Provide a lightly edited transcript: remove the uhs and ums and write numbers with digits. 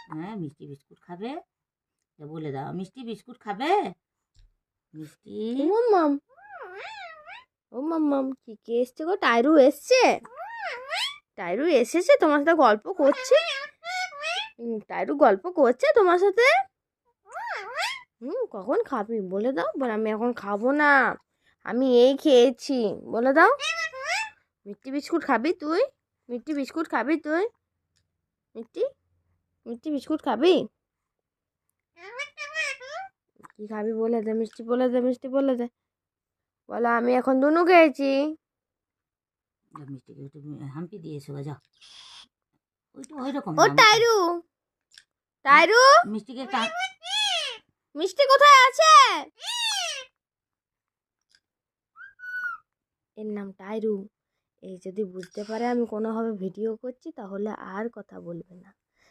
হ্যাঁ মিষ্টি বিস্কুট খাবে, বলে দাও মিষ্টি বিস্কুট খাবে। মিষ্টি ও মাম, ও মাম্মাম, কি কে এসছে গো? টাইরু এসছে? টাইরু এসেছে তোমার সাথে গল্প করছে? টাইরু গল্প করছে তোমার সাথে? কখন খাবি বলে দাও। বলে আমি এখন খাবো না, আমি এই খেয়েছি। বলে দাও। মিষ্টি বিস্কুট খাবি তুই? মিষ্টি বিস্কুট খাবি তুই? মিষ্টি মিষ্টি বিস্কুট খাবি? কি খাবি বলে দে, মিষ্টি বলে দে, মিষ্টি বলে দে। বলো আমি এখন দুনু খেয়েছি। মিষ্টিকে একটু হাম্পি দিয়ে এসো যাও। ওইটা ওই রকম ও টাইরু, টাইরু, মিষ্টিকে মিষ্টি কোথায় আছে? এর নাম টাইরু। এই যদি বুঝতে পারে আমি কোনোভাবে ভিডিও করছি তাহলে আর কথা বলবে না।